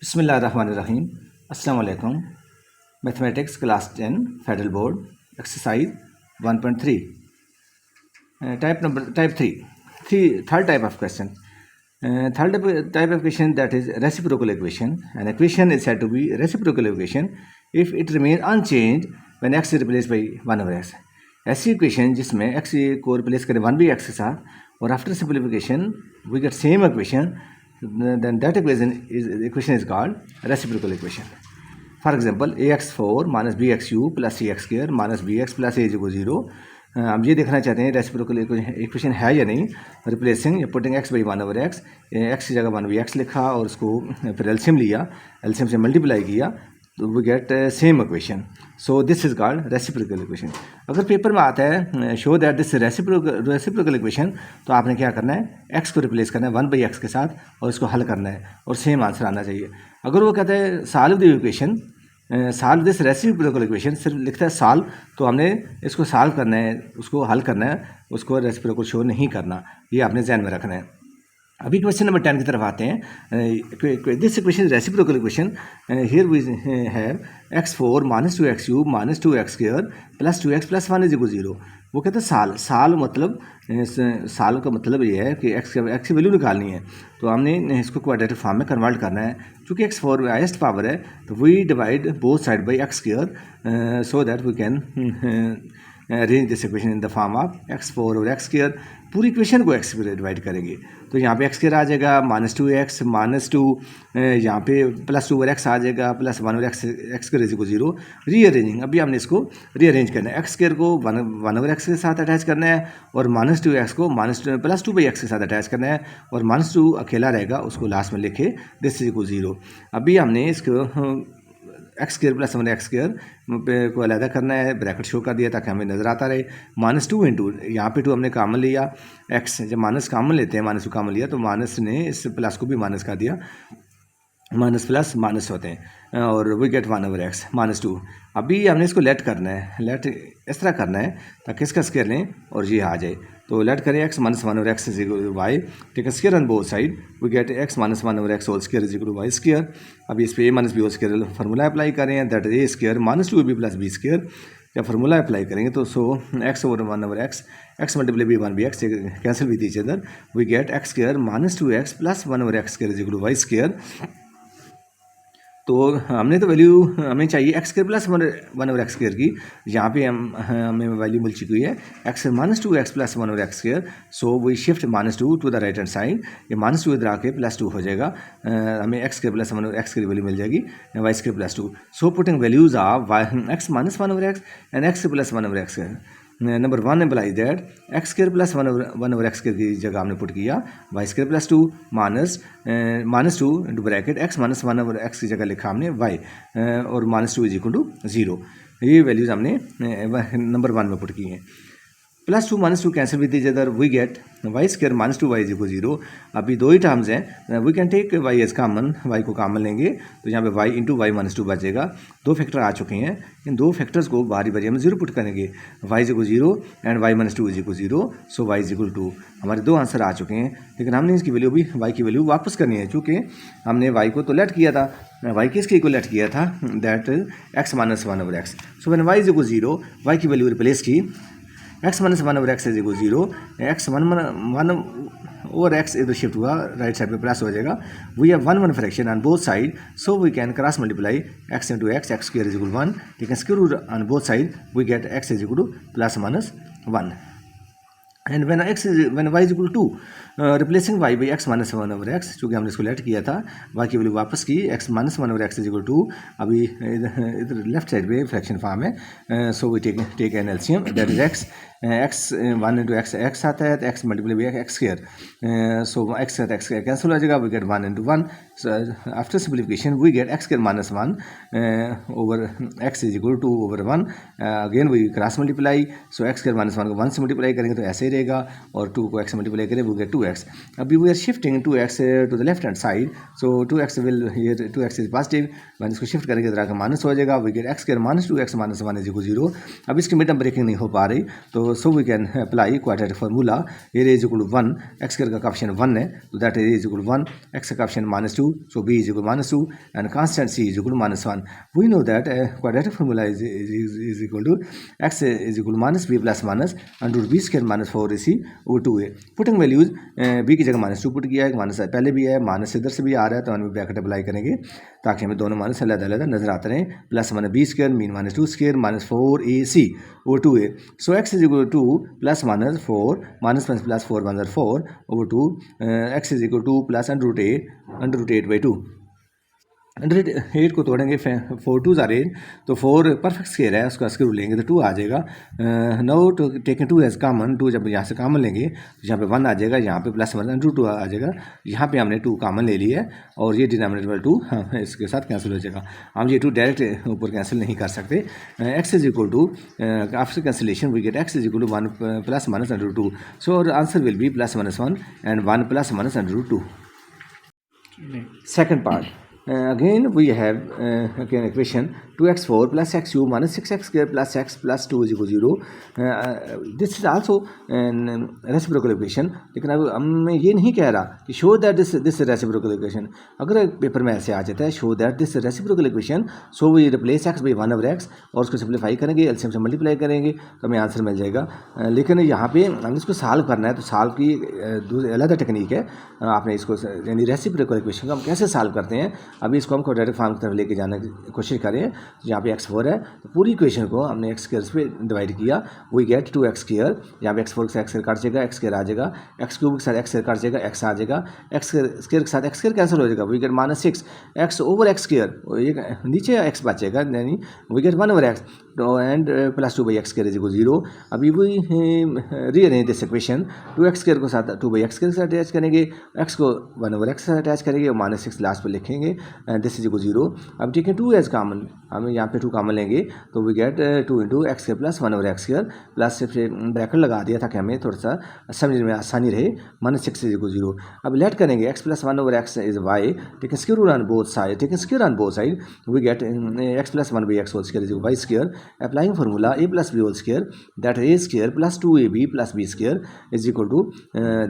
बिस्मिल्लाहिर्रहमानिर्रहीम। अस्सलाम वालेकुम। Mathematics class 10 federal board exercise 1.3 type 3 third type of question. Third type of question, that is reciprocal equation. An equation is said to be reciprocal equation if it remains unchanged when x is replaced by 1 over x. ऐसी equation जिसमें x को replace करें 1 by x के साथ और after simplification we get same equation, then that equation is called reciprocal equation. For example, ax4 minus bxu plus cx square minus bx plus a is equal to 0. हम ये देखना चाहते हैं reciprocal equation है या नहीं. Replacing putting x by 1 over x, x की जगह 1 बाई x लिखा और उसको फिर एलसीएम लिया, एलसीएम से मल्टीप्लाई किया तो we get same equation. So this is called reciprocal equation. अगर पेपर में आता है show that this reciprocal equation, तो आपने क्या करना है, x को रिप्लेस करना है 1 बाई x के साथ और इसको हल करना है और सेम आंसर आना चाहिए. अगर वो कहता है solve the equation, solve this reciprocal equation, सिर्फ लिखता है सॉल्व, तो हमने इसको सॉल्व करना है, उसको हल करना है, उसको रेसिप्रोकल शो नहीं करना. ये आपने ध्यान में रखना है. अभी क्वेश्चन नंबर 10 की तरफ आते हैं. This equation reciprocal equation. Here we have x4 minus 2x cube minus 2x square plus 2x plus 1 is equal 0. वो कहते हैं साल मतलब साल का मतलब ये है कि x की वैल्यू निकालनी है, तो हमने इसको क्वाड्रेटिक फॉर्म में कन्वर्ट करना है. चूँकि x4 हाईएस्ट पावर है तो we divide both side by x square so that we can arrange this equation in the form of x4 और x स्क्वायर. पूरी इक्वेशन को x से डिवाइड करेंगे तो यहाँ पे x स्क्वायर आ जाएगा माइनस 2x माइनस 2, यहाँ पे प्लस 2 ओवर x आ जाएगा plus 1 over x square is equal 0. Rearranging, अभी हमने इसको रीअरेंज करना है. x स्क्वायर को 1 ओवर x के साथ अटैच करना है और माइनस 2x को प्लस 2 बाई x के साथ अटैच करना है और माइनस 2 अकेला रहेगा, उसको लास्ट में लिखे दिस इज इक्वल 0. अभी हमने इसको x square plus 1 x square को अलहदा करना है, ब्रैकेट शो कर दिया ताकि हमें नजर आता रहे. माइनस 2 इंटू यहाँ पे 2 हमने कॉमन लिया, एक्स जब माइनस कॉमन लेते हैं माइनस 2 कॉमन लिया तो माइनस ने इस प्लस को भी माइनस कर दिया, माइनस प्लस माइनस होते हैं और we get 1 over x minus 2. अभी हमने इसको लेट करना है, लेट इस तरह करना है ताकि इसका स्क्वायर लें और ये आ जाए. तो लेट करें x minus 1 over x is equal to y, take square on both side, we get x minus 1 over x whole square is equal to y square. अभी इस पे a minus b whole square formula apply करें, that is a square minus 2ab plus b square. जब formula apply करेंगे तो so x over 1 over x multiply b 1 b x cancel with each other, we get x square minus 2x plus 1 over x square is equal to y square. तो हमने तो value हमें चाहिए x square plus 1 over x square की, यहाँ पे हमें value मिल चुकी है x minus 2x plus 1 over x square. So we shift minus 2 to the right hand side, ये माइनस 2 इधर आके प्लस 2 हो जाएगा, हमें x square plus 1 over x की वैल्यू मिल जाएगी y square plus 2. So putting values of x minus 1 over x and x plus 1 over x. Number 1 imply that x square plus 1 over x की जगह हमने put किया y square plus 2 minus 2 into bracket x minus 1 over x की जगह लिखा हमने Y और minus 2 is equal to 0. ये वैल्यूज हमने नंबर 1 में पुट की हैं. Plus 2 minus 2 cancel with each other, we get y square minus 2 y is equal 0. अभी दो ही टर्म्स हैं, we can take y as common, y को कॉमन लेंगे तो यहाँ पे वाई इंटू वाई माइनस 2 बचेगा. दो फैक्टर आ चुके हैं, इन दो फैक्टर्स को बारी बारी हम 0 पुट करेंगे, y is equal 0 and y minus 2 is equal 0. So y is equal 2. हमारे दो आंसर आ चुके हैं, लेकिन हमने इसकी वैल्यू भी वाई की वैल्यू वापस करनी है, चूँकि हमने वाई को तो लेट किया था, वाई किसके इक्वल लेट किया था, that x minus 1 over x. So when y is equal 0, y की वैल्यू रिप्लेस की x minus 1 over x is equal 0, x 1 over x इधर शिफ्ट हुआ, राइट साइड पे प्लस हो जाएगा. We have 1 fraction on both side, so we can cross multiply x into x square is equal 1, taken square root on both side, we get x is equal to plus minus 1. And when y is equal to replacing y by x minus 1 over x, चूँकि हमने इसको let किया था, y की value वापस की x minus 1 over x is equal to, अभी इधर लेफ्ट साइड पे फ्रैक्शन फॉर्म है. So we take an LCM that is x 1 into x आता है तो x multiply by x square. So x साथ x कैंसिल हो जाएगा, we get 1 into 1. After simplification we get x square minus 1 over x is equal to over 1. Again we cross multiply, so x square minus 1 को 1 से multiply करेंगे तो ऐसे ही रहेगा और 2 को x मल्टीप्लाई करें वी गेट 2x. अभी we are shifting 2x to the left hand side, so 2x will here 2x is positive, मैंने इसको शिफ्ट करेंगे तरह का माइनस हो जाएगा, we get x square minus 2x minus 1 is equal 0. अब इसकी मिड टर्म ब्रेकिंग नहीं हो पा रही तो so we can apply quadratic formula. A is equal to 1, x square का coefficient 1 है, so that a is equal to 1, x का coefficient -2, so b is equal to -2, and constant c is equal to -1. We know that quadratic formula is equal to x is equal to minus b plus minus under b square minus 4ac over 2a. Putting values b की जगह -2 put किया है, minus पहले भी है, minus इधर से भी आ रहा है, तो हम ब्रैकेट अप्लाई करेंगे ताकि हमें दोनों माइनस अलग अलग नजर आते रहें. Plus minus b square mean minus 2 square minus 4ac over 2a. So x is equal to 2 plus minus 4 minus plus 4 minus 4 over 2. X is equal to 2 plus under root 8 by 2. Under 8 को तोड़ेंगे, 4 2 are 8, तो 4 perfect square है, उसका square root लेंगे तो 2 आ जाएगा. Now to taking 2 as common, 2 जब यहाँ से कॉमन लेंगे तो यहाँ पे 1 आ जाएगा, यहाँ पे प्लस 1 अंडर 2 आ जाएगा. यहाँ पे हमने 2 कॉमन ले लिया है और ये डिनोमिनेटर 2 इसके साथ कैंसिल हो जाएगा. हम ये 2 डायरेक्ट ऊपर कैंसिल नहीं कर सकते. X is equal to after cancellation we get x is equal to 1 plus minus under 2. So our answer will be plus minus 1 and 1 plus minus under 2. Second part. Again we have again equation 2x4 plus x cube minus 6x square plus x plus 2 is equal to 0. This is also reciprocal equation. लेकिन अब मैं ये नहीं कह रहा कि show that this is reciprocal equation. अगर paper में ऐसे आ जाता है show that this is reciprocal equation, so we replace x by 1 over x और उसको सिंप्लीफाई करेंगे, एलसीएम से मल्टीप्लाई करेंगे तो हमें आंसर मिल जाएगा. लेकिन यहाँ पे हमें इसको सॉल्व करना है, तो सॉल्व की अलग टेक्निक है. आपने इसको यानी रेसिप्रोकल इक्वेशन को हम कैसे सॉल्व करते हैं, अभी इसको हम क्वाड्रेटिक फॉर्म की तरफ लेके जाने की कोशिश करें. यहाँ पे x4 है, तो पूरी इक्वेशन को हमने x स्क्वायर पे डिवाइड किया, वी गेट 2x स्क्वायर. यहाँ पे x4 के साथ x स्क्वायर काट जाएगा, x स्क्वायर आ जाएगा, x क्यूब के साथ x स्क्वायर काट जाएगा, x आ जाएगा, x स्क्वायर के साथ x स्क्वायर कैंसिल हो जाएगा, we get -6 x over x square, नीचे x बचेगा, यानी we get 1 over x and plus 2 by x square is equal 0. अभी we rearrange this equation, 2x square को साथ 2 बाई एक्स स्क्वायर के साथ अटैच करेंगे, x को 1 ओवर x के साथ अटैच करेंगे और -6 लास्ट पर लिखेंगे, दिस इज इक्वल 0. अब ठीक है 2 एज कॉमन, हम यहाँ पे 2 कॉमन लेंगे तो we get 2 into x square plus 1 over x square plus से ब्रैकेट लगा दिया ताकि हमें थोड़ा सा समझने में आसानी रहे. -6 इज इक्वल 0. अब लेट करेंगे x plus 1 over x is y, taking square root on both side, taking square on both side we get x plus 1 by x whole square is equal y square. Applying formula a plus b whole square, that a square plus 2ab plus b square is equal to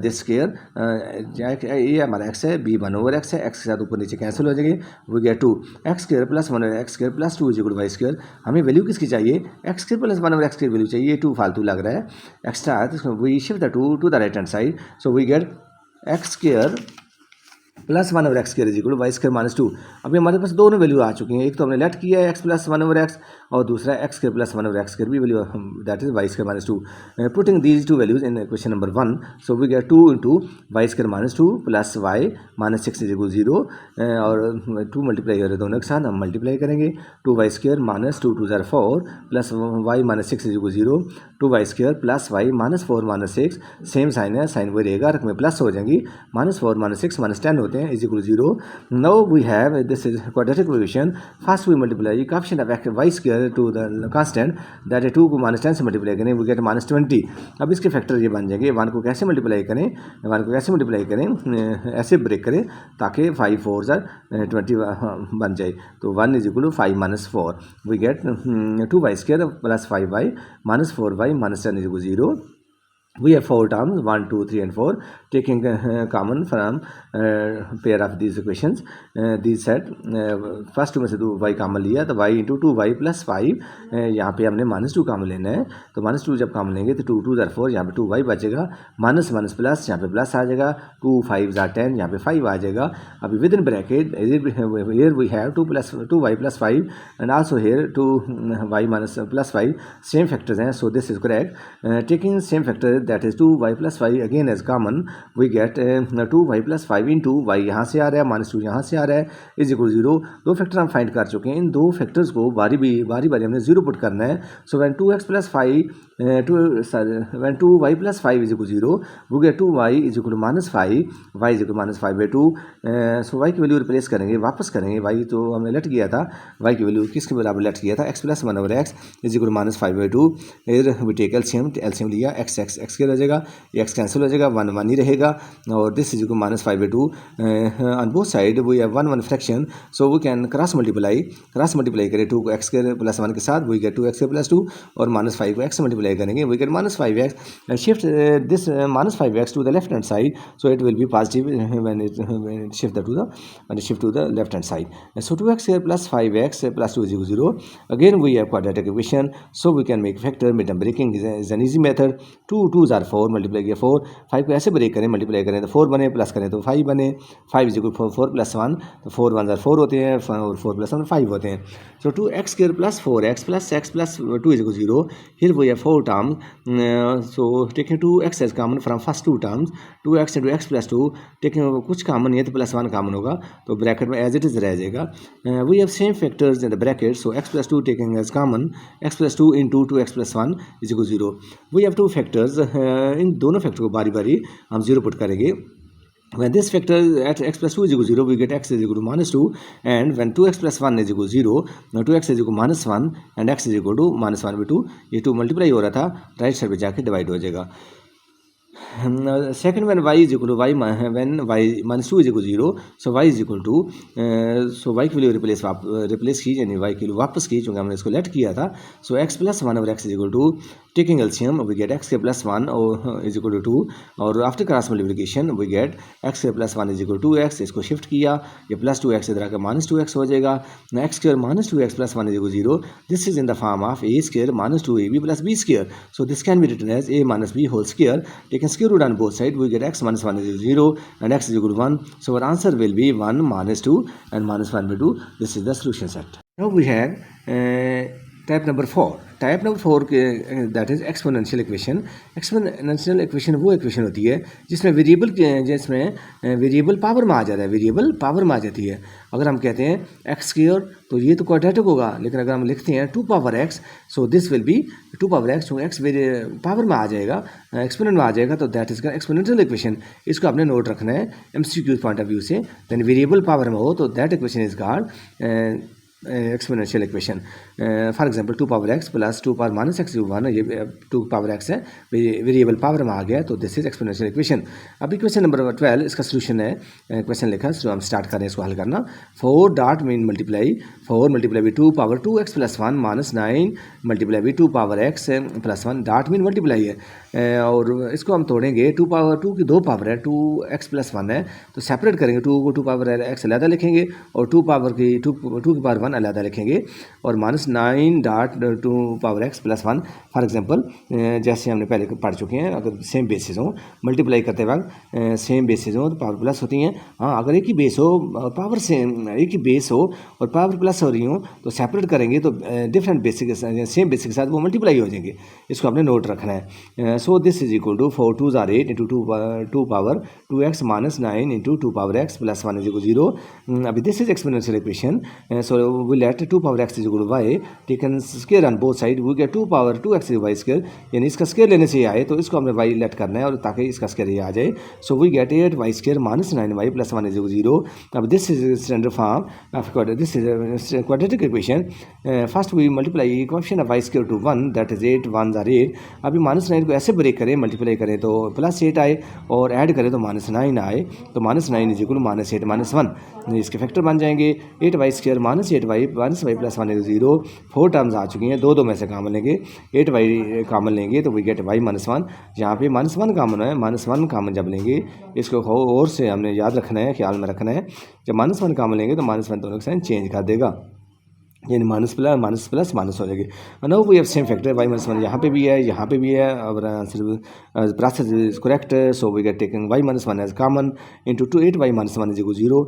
this square. a हमारा x है, b 1 over x है, x के साथ ऊपर नीचे cancel हो जाएंगे, we get 2 x square plus 1 over x square plus 2 is equal to y square. हमें वैल्यू किसकी चाहिए, x square plus 1 over x square value चाहिए, ये 2 फालतू लग रहा है एक्स्ट्रा, तो we shift the 2 to the right hand side, so we get x square plus 1 over x square is equal to y square minus 2. अभी हमारे पास दोनों वैल्यू आ चुकी हैं, एक तो हमने लेट किया है x प्लस 1 ओवर एक्स और दूसरा x square plus 1 over x square भी value that is y square minus 2. Putting these 2 values in question number 1, so we get 2 into y square minus 2 plus y minus 6 is equal 0 और 2 multiply हो रहे दोनों के साथ, हम multiply करेंगे 2 y square minus 2 2 ज़ार 4 plus y minus 6 is equal 0, 2 y square plus y minus 4 minus 6, same sign है, साइन वही रहेगा, रकमें प्लस हो जाएंगी, -4 -6 -10 होते हैं is equal 0. Now we have this is quadratic equation. First we multiply coefficient of y square to the constant, that है 2 को -10 से मल्टीप्लाई करें, we get -20. अब इसके फैक्टर ये बन जाएंगे, 1 को कैसे मल्टीप्लाई करें, 1 को कैसे मल्टीप्लाई करें, ऐसे ब्रेक करें ताकि 5 4 20 बन जाए, तो 1 is equal to 5 - 4, we get 2y square plus 5y minus 4y minus 10 is equal 0. We have 4 terms 1 2 3 and 4, taking common from pair of these equations. These set first में से 2y कॉमन लिया तो y into 2y plus 5, यहाँ पे हमने -2 common लेना है, तो -2 जब कॉमन लेंगे तो 2 2 ज़ार 4, यहाँ पे 2y बचेगा, माइनस माइनस प्लस, यहाँ पे प्लस आ जाएगा, 2 5 ज़ार 10, यहाँ पे 5 आ जाएगा. अभी with in bracket here we have 2y plus 5 and also here 2y minus plus 5, same factors हैं, so this is correct. Taking same factor that is 2y plus 5 again as common, we get 2y plus 5 into y यहाँ से आ रहा है, -2 यहाँ से आ रहा है, is equal 0. 2 factor हम फाइंड कर चुके हैं, इन 2 फैक्टर्स को बारी बारी हमने 0 पुट करना है. So when 2x plus 5 when 2y plus 5 is equal to 0, we get 2y is equal to -5, y is equal to -5 by 2. So y की वैल्यू रिप्लेस करेंगे, वापस करेंगे, y तो हमने लेट किया था, y की वैल्यू किसके बराबर लेट किया था, x plus 1 over x is equal to -5 by 2. फिर वी टेक एलसीएम लिया, x के रह जाएगा, x कैंसिल हो जाएगा, 1 1 ही रहेगा और this is equal -5 by 2. On both side we have 1 1 fraction, so we can cross multiply करें 2 को x के प्लस 1 के साथ, वी गेट 2x प्लस 2 और -5 को x से मल्टीप्लाई मल्टीप्लाई करेंगे we get -5x shift this -5x to the left hand side so it will be positive when it shift to the left hand side. So 2x here plus 5x plus 2 is equal to 0. Again we have quadratic equation, so we can make factor. Mid-term breaking is an easy method. 2 2s are 4, multiply किया 4, 5 को ऐसे break करें, multiply करें तो 4 बने, plus करें तो 5 बने, 5 इज इक्वल 4 प्लस 1, तो 4 1 4 होते हैं और 4 प्लस 1 5 होते हैं. So 2x square plus 4x plus x plus 2 is equal to 0. Here we have 4 terms. So taking 2x as common from first 2 terms, 2x into x plus 2, taking कुछ common है तो plus 1 common होगा तो bracket में as it is रह जाएगा. We have same factors in the bracket, so x plus 2 taking as common, x plus 2 into 2x plus 1 is equal to 0. We have two factors, इन दोनों factor को बारी बारी हम 0 पुट करेंगे. When this factor at x plus 2 is equal to 0, we get x is equal to -2, and when 2x plus 1 is equal to 0, now 2x is equal to -1 and x is equal to -1/2. ये 2 multiply हो रहा था, right side पे जाके divide हो जाएगा. Second, when y is equal to y, when y -2 is equal to 0, so y is equal to so y की value replace की, यानी y की वैल्यू वापस की, चूँकि हमने इसको लेट किया था. सो x plus 1 over x is equal to, taking LCM we get x के प्लस 1 इज इक्वल टू 2, और after cross multiplication we get x के plus 1 is equal to 2x. इसको शिफ्ट किया, ये प्लस 2x इधर आकर -2x हो जाएगा. x square -2x plus 1 is equal 0. This is in the form of a square -2ab plus b square. So this can be written as a minus b whole square. Taken square root on both side, we get x minus 1 is 0 and x is equal to 1. So our answer will be 1 -2 and -1/2. This is the solution set. Now we have type number 4. Type number 4 के that is exponential equation. Exponential equation वो equation होती है जिसमें variable power में आ जाता है, variable power में आ जाती है. अगर हम कहते हैं एक्स स्क्वायर तो ये तो क्वाड्रेटिक होगा, लेकिन अगर हम लिखते हैं 2 power x, so this will be 2 power x, क्योंकि एक्स पावर में आ जाएगा, एक्सपोनेंट में आ जाएगा, तो दैट इज एक्सपोनेंशियल इक्वेशन. इसको आपने नोट रखना है एमसीक्यू पॉइंट ऑफ व्यू से. देन वेरिएबल पावर में हो तो that equation is called exponential equation. For example 2 power x plus 2 power minus x 1, ये 2 पावर एक्स है, वेरिएबल पावर में आ गया, तो दिस इज एक्सपोनेंशियल इक्वेशन. अब इक्वेशन नंबर 12 इसका सोल्यूशन है, क्वेश्चन लिखा, सो हम स्टार्ट करें इसको हल करना. 4 dot mean multiply 4 multiply by 2 power 2x plus 1 minus 9 multiply by 2 power x plus 1. Dot mean multiply है, और इसको हम तोड़ेंगे. 2 पावर 2 की 2 पावर है, 2x प्लस 1 है, तो सेपरेट करेंगे. 2 को 2 पावर एक्स अलहदा लिखेंगे और 2 पावर की 2 की पावर 1 अलहदा लिखेंगे, और minus 9 dot 2 power x plus 1. For example जैसे हमने पहले पढ़ चुके हैं, अगर सेम बेसिस हो, मल्टीप्लाई करते वक्त सेम बेसिस हो तो पावर प्लस होती हैं. हाँ, अगर एक ही बेस हो, पावर सेम एक ही बेस हो और पावर प्लस हो रही हो, तो सेपरेट करेंगे तो डिफरेंट बेसिस के साथ, सेम बेसिस के साथ वो मल्टीप्लाई हो जाएंगे. इसको आपने नोट रखना है. So this is equal to 4 2s are 8 into 2 power 2x minus 9 into 2 power x plus 1 is equal 0. अभी this is exponential equation. So we let 2 power x is equal to y, taken square on both side, we get 2 power 2x is y square, यानी इसका square लेने से ये आए तो इसको हमने वाई लेट करना है, और ताकि इसका स्क्वायर ये आ जाए. So we get 8 y square minus 9 y plus 1 is equal 0. अब this is standard form of this is quadratic equation. First we multiply coefficient of y square to 1, that is 8 1s are 8. अभी minus 9 को ऐसे break करें, multiply करें तो plus 8 आए, और add करें तो माइनस 9 आए, तो minus 9 is equal minus 8 minus 1. इसके फैक्टर बन जाएंगे 8 y square minus 8 y plus 1 is 0. 4 terms आ चुकी हैं, दो में से कामन लेंगे, 8 वाई कामन लेंगे तो वी गेट वाई माइनस 1. यहाँ पे माइनस 1 कामन है, माइनस 1 कामन जब लेंगे, इसको और से हमने याद रखना है, ख्याल में रखना है. जब माइनस 1 कामन लेंगे तो माइनस 1 दोनों के साइन चेंज कर देगा, यानी माइनस प्लस माइनस हो जाएगी. Now we have same factor y minus 1 यहाँ पे भी है, यहाँ पे भी है, और answer process is correct. So we get taking y minus 1 as common into 2 8 y minus 1 is equal 0.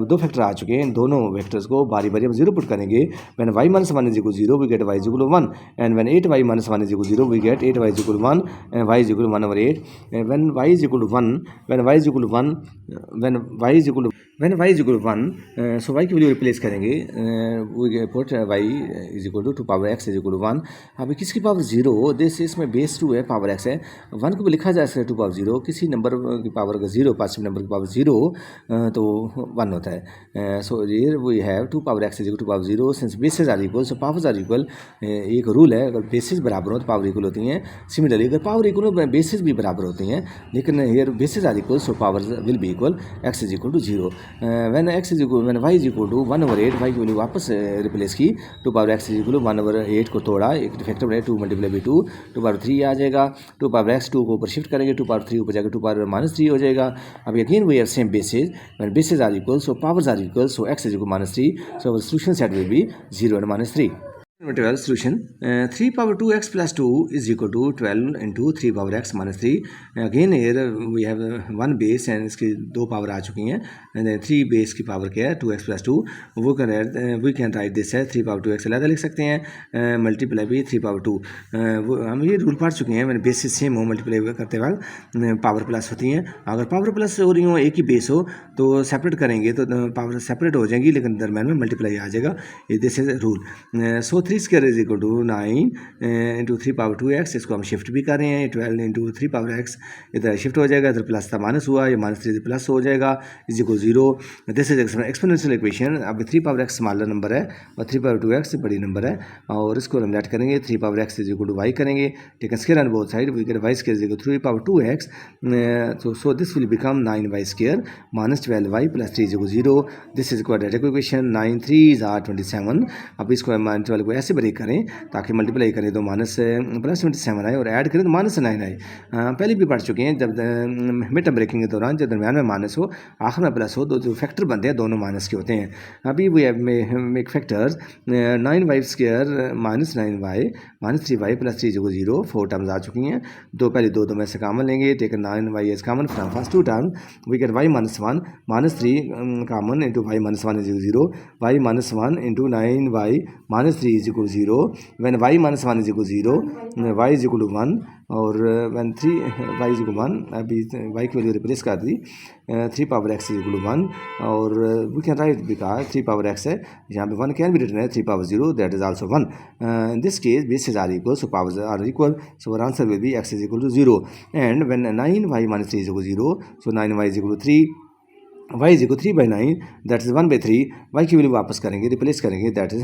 दो फैक्टर आ चुके हैं, दोनों वेक्टर्स को बारी बारी हम 0 पुट करेंगे. When y minus 1 is equal 0 we get y is equal 1, and when 8 y minus 1 is equal 0 we get 8 y is equal 1 and y is equal 1 over 8. When y is equal 1, when y is equal 1, when y is equal when y is equal 1, so y की value replace करेंगे. We put y is equal to 2 power x is equal 1. अभी किसकी power 0, this इसमें base 2 है, power x है, 1 को भी लिखा जा सकता है 2 पावर 0. किसी नंबर की पावर का 0, पॉजिटिव नंबर की पावर 0 तो 1 होता है. So here we have 2 power x is equal 2 power 0. Since basis are equal so powers are equal. एक रूल है, अगर बेसिस बराबर हो तो पावर इक्वल होती हैं. सिमिलरली अगर पावर इक्वल हो बेसिस भी बराबर होती हैं, लेकिन here basis are equal so powers will be equal. X is equal to 0. When y is equal to 1 over 8, y की वैल्यू वापस रिप्लेस इसकी 2 पावर एक्स इज इक्वल 1/8 को तोड़ा, एक फैक्टर बनाए 2 मल्टीप्लाई बाई 2 पावर 3 आ जाएगा। 2 पावर एक्स 2 को ऊपर शिफ्ट करेंगे, 2 पावर 3 ऊपर जाकर 2 पावर -3 हो जाएगा। अब again we have same basis, when basis are equal so powers are equal, so x is equal -3, so our solution set will be 0 and -3. 12 solution, 3 power 2x plus 2 is equal to 12 into 3 power x minus 3. Again here we have one base and इसकी 2 power आ चुकी हैं, and then 3 base की power क्या है 2x plus 2. we can write this है 3 power 2x अलग लिख सकते हैं, मल्टीप्लाई भी 3 पावर 2. हम ये रूल पढ़ चुके हैं, मैंने बेसिस सेम हो मल्टीप्लाई करते वक्त पावर प्लस होती हैं। अगर पावर प्लस हो रही हो, एक ही बेस हो तो सेपरेट करेंगे तो पावर सेपरेट हो जाएंगी, लेकिन दरम्यान में मल्टीप्लाई आ जाएगा। ये this is rule. So 3 square is equal to 9 into 3 power 2x, इसको हम शिफ्ट भी कर रहे हैं, 12 इंटू 3 पावर x इधर शिफ्ट हो जाएगा, इधर प्लस था माइनस हुआ, ये -3 प्लस हो जाएगा, is equal 0। This is exponential equation. अब 3 पावर x स्मॉलर नंबर है और 3 पावर 2x बड़ी नंबर है, और इसको हम लेट करेंगे 3 power x is equal to y करेंगे, taken square on both side, we get y square is equal to 3 power 2x, so this will become 9y square minus 12y plus 3 is equal to 0. This is quadratic equation, 9 3s are 27. अब इसको 12 को ऐसे break करें ताकि multiply करें तो +27 आए और ऐड करें तो -9 आए। पहले भी पढ़ चुके हैं, जब मिड टर्म ब्रेकिंग के दौरान जब दरम्यान में माइनस हो आखिर में प्लस हो, तो जो फैक्टर बनते हैं दोनों माइनस के होते हैं। अभी we have make factors 9y square minus 9y माइनस 3y plus 3 is equal 0। 4 terms आ चुकी हैं, पहले दो में से कॉमन लेंगे, taken 9y is common from first 2 term, we get y -1 -3 common into y -1 is equal 0, y -1 into 9y -3 is equal 0, when y -1 is equal 0, y is equal to 1, और when 3y is equal 1, अभी y की value replace कर दी, 3 power x is equal to 1, और we can write because 3 power x है, यहाँ पे 1 can be written है 3 power 0, that is also 1। In this case basis are equal, so powers are equal, so our answer will be x is equal to 0, and when 9y -3 is equal 0, so 9y is equal to 3, y is equal 3/9, that is 1/3, y की value वापस करेंगे, replace करेंगे, that is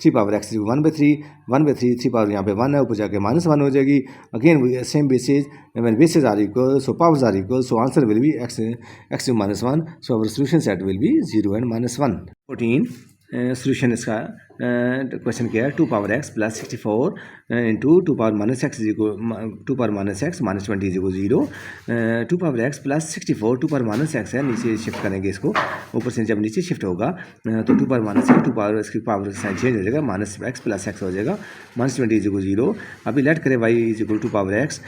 3 power x is 1/3, 3 power यहाँ पे 1 है, ऊपर जाके -1 हो जाएगी। Again same basis, when basis are equal so powers are equal, so answer will be x -1, so our solution set will be 0 and -1। 14 solution इसका question क्या है, 2 power x plus 64 into 2 power -x is equal 2 power -x -20 is equal 0। 2 power x plus 64 2 power -x है, नीचे shift करेंगे इसको, ऊपर से जब नीचे शिफ्ट होगा तो 2 पावर -x 2 पावर इसकी पावर साइन चेंज हो जाएगा, -x प्लस x हो जाएगा, -20 इज इक्वल 0। अभी लेट करें y is equal 2 power x,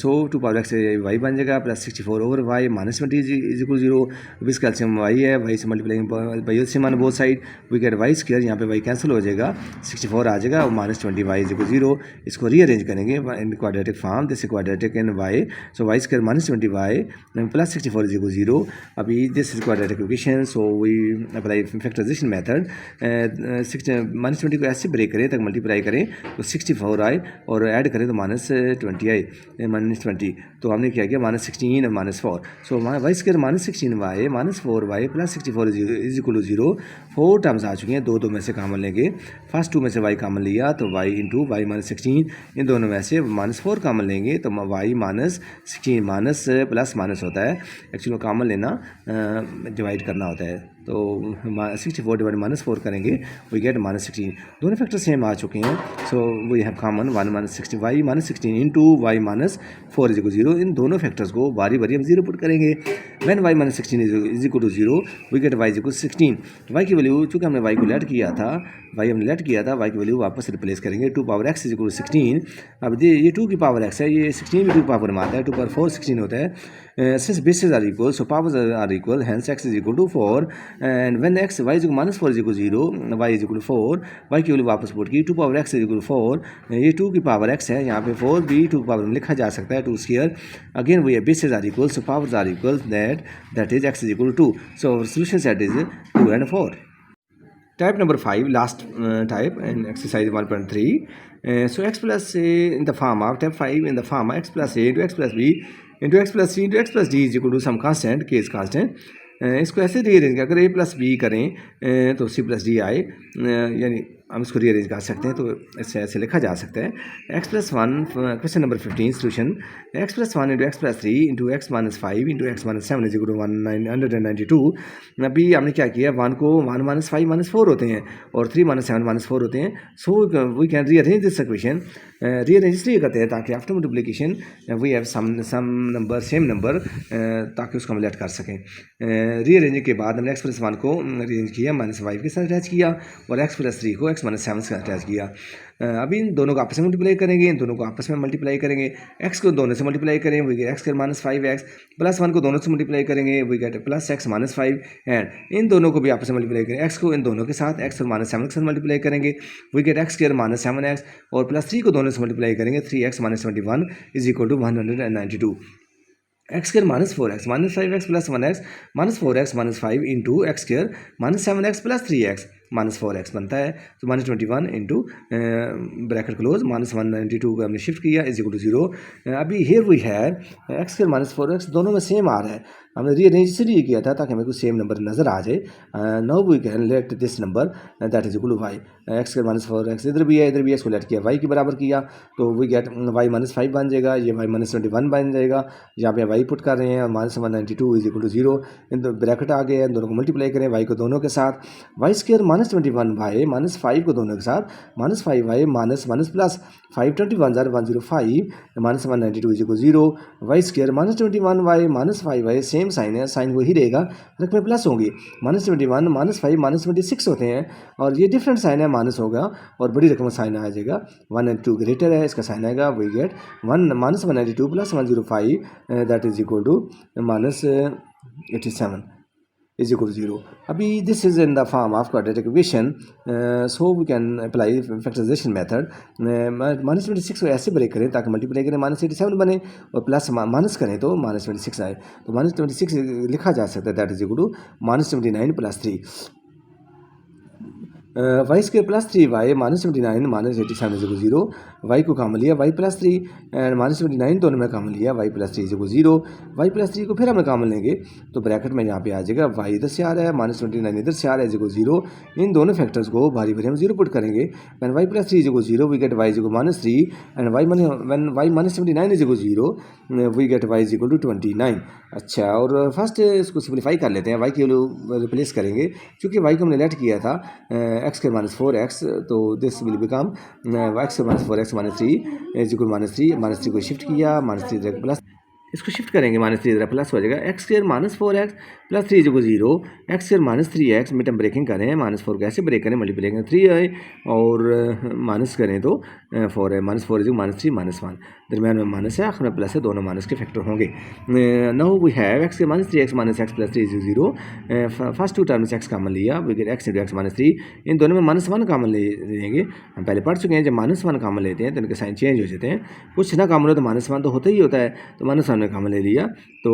so 2 power x y बन जाएगा, plus 64 over y -20 is equal 0। अब इसका एलसीएम y है, y से multiply by LCM on both side, we get y square, यहाँ पे y कैंसिल हो जाएगा, 64 आ जाएगा और -20y इज इक्वल 0। इसको रीअरेंज करेंगे in quadratic form, this is quadratic in y, so y square -20y plus 64 is equal 0। अभी this is quadratic equation, so we apply factorization method, -20 को ऐसे ब्रेक करें तक मल्टीप्लाई करें तो 64 आए और ऐड करें तो -20 आए, -20, तो हमने क्या किया -16 और -4, so y square -16y -4y plus 64 is equal to 0। 4 terms आ चुकी हैं, दो में से कॉमन लेंगे, फर्स्ट 2 में से y कॉमन लिया तो y इंटू y -16, इन दोनों में से -4 कॉमन लेंगे तो y -16 माइनस प्लस माइनस होता है, एक्चुअली कॉमन लेना डिवाइड करना होता है, तो 64 डिवाइड -4 करेंगे, वी गेट -16। दोनों फैक्टर सेम आ चुके हैं, so we have common y -16 into y -4 is equal 0। इन दोनों फैक्टर्स को बारी बारी हम 0 पुट करेंगे, when y -16 is equal to 0, we get y is equal 16। y की वैल्यू चूँकि हमने y को लेट किया था, y की वैल्यू वापस रिप्लेस करेंगे, 2 power x is equal to 16। अब ये 2 की पावर x है, ये 16 भी 2 पावर में आता है, 2 पावर 4 16 होता है, since bases are equal so powers are equal, hence x is equal to 4, and when x y is equal -4 is equal to 0, y is equal to 4, y की value वापस पुट की, 2 power x is equal to 4, ये 2 की power x है, यहाँ पे 4 भी 2 की पावर में लिखा जा सकता है, 2 square, again we have bases are equal so powers are equal, that is x is equal to 2, so our solution set is 2 and 4. Type number 5, last type, and exercise 1.3. So x plus a in the form of type 5 in the form of x plus a into x plus b into x plus c into x plus d is equal to some constant, k is constant. इसको ऐसे rearrange करें, अगर a plus B करें तो c plus D आए, यानी हम इसको रीअरेंज कर सकते हैं, तो इससे ऐसे लिखा जा सकता है x+1 question number 15 solution x+1 into x+3 into x-5 into x-7 is equal to 192। अभी हमने क्या किया, 1 को 1 - 5 - 4 होते हैं और 3 - 7 - 4 होते हैं। So we can rearrange this equation. Rearrange इसलिए करते हैं ताकि after multiplication we have some number same number, ताकि उसको हम लेट कर सकें। रीअरेंज के बाद हमने x+1 को रीअरेंज किया, -5 के साथ अटैच किया और x+3 को x-7 से अटैच किया। अभी इन दोनों को आपस में मल्टीप्लाई करेंगे, इन दोनों को आपस में मल्टीप्लाई करेंगे, x को दोनों से मल्टीप्लाई करेंगे वी गेट x² -5x, +1 को दोनों से मल्टीप्लाई करेंगे वी गेट +x -5, एंड इन दोनों को भी आपस में मल्टीप्लाई करेंगे, x को इन दोनों के साथ x और -7 के साथ मल्टीप्लाई करेंगे वी गेट x² -7x, और +3 को दोनों से मल्टीप्लाई करेंगे 3x -21 is equal to 192। x² -4x -5x + 1x -4x -5 into x² -7x + 3x -4x बनता है, तो -21 इंटू ब्रैकेट क्लोज -192 को हमने शिफ्ट किया इज इक्वल टू 0। अभी here we have x² -4x दोनों में सेम आ रहा है, हमने रीअरेंज इसलिए किया था ताकि हमें कुछ सेम नंबर नजर आ जाए। Now we can let this number that is equal to y। x² -4x इधर भी है, इधर भी इसको लेट किया, y के बराबर किया, तो वी गेट y -5 बन जाएगा, ये y -21 बन जाएगा, यहाँ पे y पुट कर रहे हैं -192 is equal to 0, in bracket आ गया, इन दोनों को मल्टीप्लाई करें y को दोनों के साथ, y² -21y -5 को दोनों के साथ -5y plus 521 105 -192 is equal 0, y² -21y -5y same sign है, साइन वही रहेगा, रख में प्लस होंगे, -21 -5 -26 होते हैं और ये डिफरेंट साइन है, माइनस होगा और बड़ी रकम साइन आ जाएगा, 1 and 2 ग्रेटर है, इसका साइन आएगा we get -192 + 105 that is equal to -87 is equal to 0. अभी this is in the form of quadratic equation, so we can apply factorization method. -26 को ऐसे ब्रेक करें ताकि मल्टीप्लाई करें -87 बने और प्लस माइनस करें तो -26 आए, तो -26 लिखा जा सकता है that is equal to -79 + 3 y² +3y -79 -87 is equal 0, y को काम लिया y +3 एंड -79 दोनों में काम लिया y +3 इज इक्वल 0, y +3 को फिर हमें काम लेंगे तो ब्रैकेट में यहाँ पे आ जाएगा y इधर से आ रहा है -29 इधर से आ रहा है इज इक्वल 0, इन दोनों फैक्टर्स को बारी बारी हम 0 पुट करेंगे, when y +3 is equal 0 we get y is equal -3 and when y -79 is equal 0 we get y is equal to 29। अच्छा, और फर्स्ट इसको सिंप्लीफाई कर लेते हैं, y की वैल्यू रिप्लेस करेंगे, क्योंकि y को हमने लेट किया था x² -4x, तो this will become x² -4x -3 is equal -3 को शिफ्ट किया, -3 प्लस इसको शिफ्ट करेंगे, -3 इधर प्लस हो जाएगा, x² -4x + 3 is equal 0, x² -3x mid हम ब्रेकिंग करें, -4 को ऐसे ब्रेक करें, मल्टीप्लाई करें 3 आए और माइनस करें तो 4 है, -4 इज -3 -1, दरमियान में माइनस है, आखिर में प्लस है, दोनों माइनस के फैक्टर होंगे। Now we have x² -3x -x + 3 is 0, first two terms x common लिया वी गेट x × x -3, इन दोनों में -1 कॉमन लेंगे, हम पहले पढ़ चुके हैं जब -1 कॉमन लेते हैं तो इनके साइन चेंज हो जाते हैं, कुछ ना कॉमन हो तो -1 तो होता ही होता है, तो -1 में कॉमन ले लिया, तो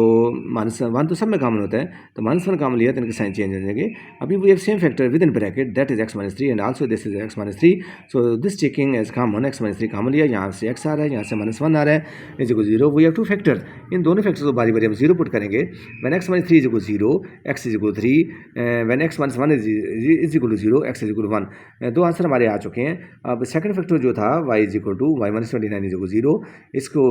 -1 तो सब में कॉमन होता है, तो -1 कॉमन लिया तो इनके साइन चेंज हो जाएंगे। अभी we have same factor within bracket that is x -3 and also this is x -3, so this taking as common x -3 common लिया, यहाँ से x आ रहा है, यहाँ से -1 आ रहा है is equal 0, we have two factor, इन दोनों फैक्टर्स को बारी बारी हम 0 पुट करेंगे, when x -3 is equal 0 x is equal 3, when x -1 is equal to 0 x is equal 1, दो आंसर हमारे आ चुके हैं। अब सेकंड फैक्टर जो था y is equal to y -29 is equal 0, इसको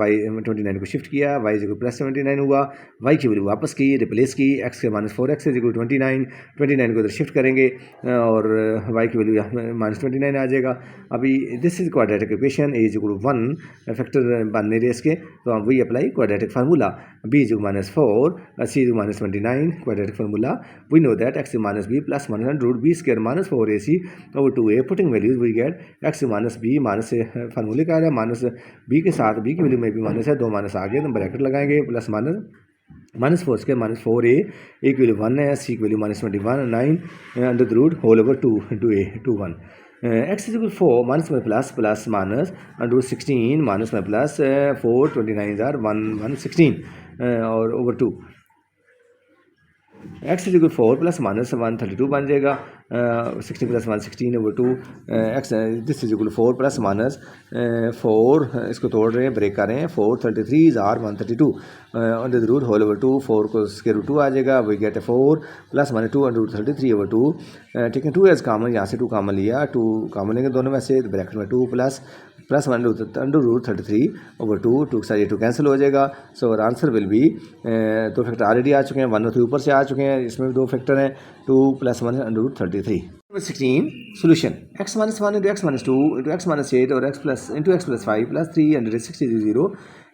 y 29 को शिफ्ट किया, y इज इक्वल +79 हुआ, y की वैल्यू वापस की, रिप्लेस की, x -4x इज इक्वल 29 को इधर शिफ्ट करेंगे और y की वैल्यू -29 आ जाएगा। अभी this is quadratic equation, a is equal 1 factor बन नहीं रहे इसके, तो हम वही apply quadratic formula, b is equal -4 c is equal -29 quadratic formula, we know that x - b + 100√b² -4ac over 2a, putting values we get x -b minus फार्मूले का आ रहा है, माइनस b के साथ b की वैल्यू में भी minus है, दो माइनस आगे तो ब्रैकेट लगाएंगे, प्लस -4² -4a, a की वैल्यू 1 है, c की value -21 9 √ whole over 2a 2 1, x is equal 4 -1 plus minus √16 -1 plus 4 29 are 1 16 और ओवर 2, x इज इक्वल 4 + -1 32 बन जाएगा, 16 plus 1 16 over 2 x this is equal 4 plus minus 4 इसको तोड़ रहे हैं, ब्रेक कर रहे हैं, 4 33 are 132 under the root whole over 2, 4 को स्क्वायर रूट 2 आ जाएगा, we get 4 plus minus 2 under root 33 over 2, ठीक है 2 एज कॉमन, यहाँ से 2 कॉमन लिया, 2 कॉमन लेंगे दोनों में से, ब्रैकेट में 2 प्लस अंडर रूट 33 ओवर 2, 2 के साथ ये 2 कैंसिल हो जाएगा। सो और आंसर विल बी, दो फैक्टर ऑलरेडी आ चुके हैं, 1 और 3 ऊपर से आ चुके हैं, इसमें भी 2 फैक्टर हैं, 2 plus 1 under root 33। 16 solution x minus 1 into x minus 2 into x minus 8 और x plus 5 plus 3 under 60 is 0,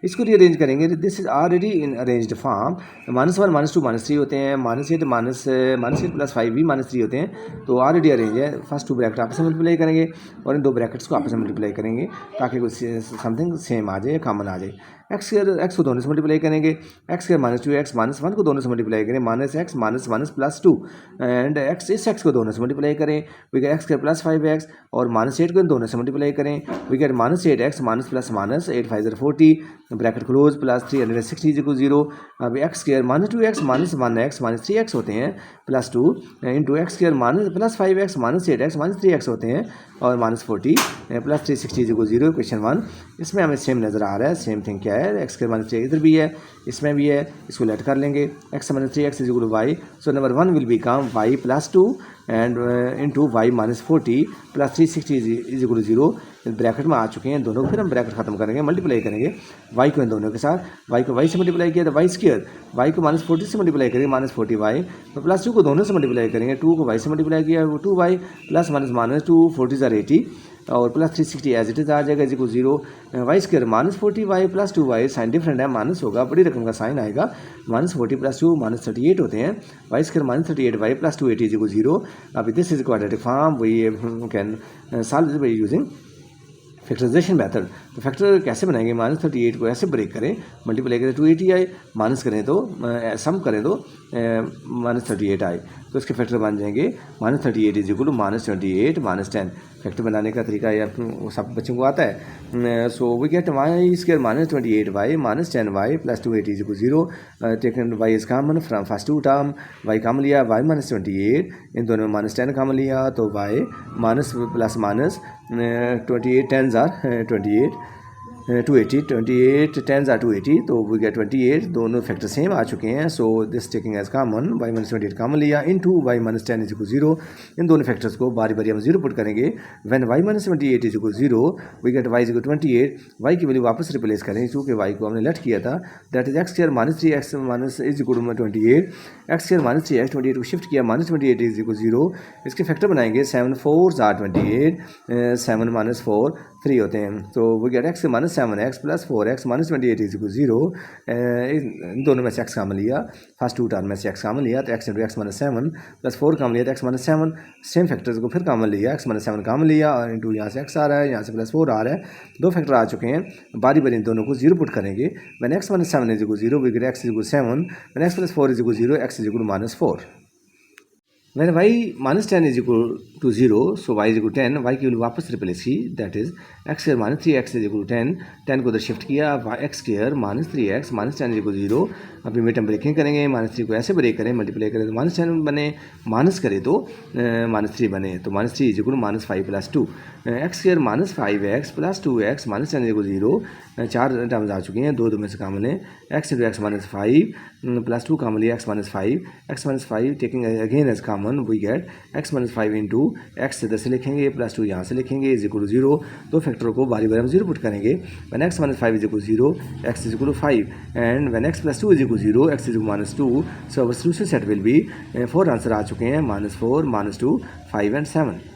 इसको रीअरेंज करेंगे, this is already in arranged form, -1 -2 -3 होते हैं, -8 -8 प्लस 5 भी -3 होते हैं, तो ऑलरेडी अरेंज है। फर्स्ट 2 ब्रैकेट आपस में मल्टीप्लाई करेंगे और इन 2 ब्रैकेट्स को आपस में मल्टीप्लाई करेंगे ताकि कुछ समथिंग सेम आ जाए, कॉमन आ जाए। एक्स को दोनों से मल्टीप्लाई करेंगे, एक्स के -2x -1 को दोनों से मल्टीप्लाई करें, -x -1 +2 एंड इस x को दोनों से मल्टीप्लाई करें, we get x plus 5x और -8 को इन दोनों से मल्टीप्लाई करें, we get -8x -+- 8 5 40 bracket close plus 360 = 0। अब x square -2x -1x -3x होते हैं plus 2 into x square plus 5x -8x -3x होते हैं और -40 प्लस 360 = 0। क्वेश्चन 1 इसमें हमें सेम नज़र आ रहा है, सेम थिंग क्या है, x स्क्वायर -3 इधर भी है, इसमें भी है, इसको लेट कर लेंगे, x -3x = y, so number 1 will become y + 2 and into y -40 plus 360 = 0। Bracket में आ चुके हैं दोनों, फिर हम ब्रैकेट खत्म करेंगे, मल्टीप्लाई करेंगे y को इन दोनों के साथ, y को y से मल्टीप्लाई किया तो y स्क्वायर, y को -40 से मल्टीप्लाई करेंगे -40y, तो प्लस 2 को दोनों से मल्टीप्लाई करेंगे, 2 को y से मल्टीप्लाई किया 2y प्लस -2 40 = 80 और प्लस 360 एज इट इज आ जाएगा = 0। Y square -40y plus 2y, sign different है, माइनस होगा, बड़ी रकम का साइन आएगा, -40 प्लस 2 -38 होते हैं, वाई स्क्वायर -38y प्लस 280 = 0। अभी this is quadratic form, we can solve this by using factorization method. तो फैक्टर कैसे बनाएंगे, -38 को ऐसे ब्रेक करें, मल्टीप्लाई करें 280 आए, माइनस करें तो सम करें तो -38 आए, तो इसके फैक्टर बन जाएंगे -38 = -28 -10। फैक्टर बनाने का तरीका यार सब बच्चों को आता है। So we get y square -28y -10y plus 280 = 0। Taken y is common from first 2 term, y common लिया, y -28, इन दोनों में -10 कॉमन लिया तो y minus plus minus 28 10s are 28 280, 28 10s are 280, तो वी गेट 28, दोनों फैक्टर सेम आ चुके हैं। So this taking as common, y -28 common लिया इनटू y -10 = 0। इन दोनों फैक्टर्स को बारी बारी हम 0 पुट करेंगे। When y -28 = 0, we get y = 28, y की वैल्यू वापस रिप्लेस करें क्योंकि y को हमने लेट किया था, that is x square -3x = 28, x square -3x 28 को शिफ्ट किया, -28 = 0। इसके फैक्टर बनाएंगे, 7 4s are 28, 7 -4 3 होते हैं, तो we get x -7x plus 4x -28 = 0। इन दोनों में से x कॉमन लिया, फर्स्ट 2 टर्म में से x कॉमन लिया तो x × x -7 प्लस 4 कॉमन लिया तो x -7, सेम फैक्टर्स को फिर कॉमन लिया, x -7 कॉमन लिया और इंटू यहाँ से x आ रहा है, यहाँ से प्लस 4 आ रहा है, दो फैक्टर आ चुके हैं, बारी बारी इन दोनों को 0 पुट करेंगे। When x -7 = 0, we get x = 7, when x + 4 = 0, x = -4। When y -10 = 0, so y = 10, y की वैल्यू वापस रिप्लेस की, that is x square -3x = 10, 10 को उधर शिफ्ट किया, x स्क्वायर -3x -10 = 0। अभी मिड टर्म ब्रेकिंग करेंगे, -3 को ऐसे ब्रेक करें, मल्टीप्लाई करें तो -10 बने, माइनस करें तो -3 बने, तो -3 = -5 + 2, x square -5x plus 2x -10 = 0। 4 terms आ चुकी हैं, 2 में से कॉमन है, x × x -5 प्लस 2 कॉमन लिया, x -5 taking again as common, we get x -5 into x इधर से लिखेंगे प्लस 2 यहाँ से लिखेंगे = 0। दो फैक्टरों को बारी बारी हम 0 पुट करेंगे। When x -5 = 0, x = 5 and when x + 2 = 0, x = -2। So our solution set will be 4 answer आ चुके हैं, -4 -2 5 एंड 7।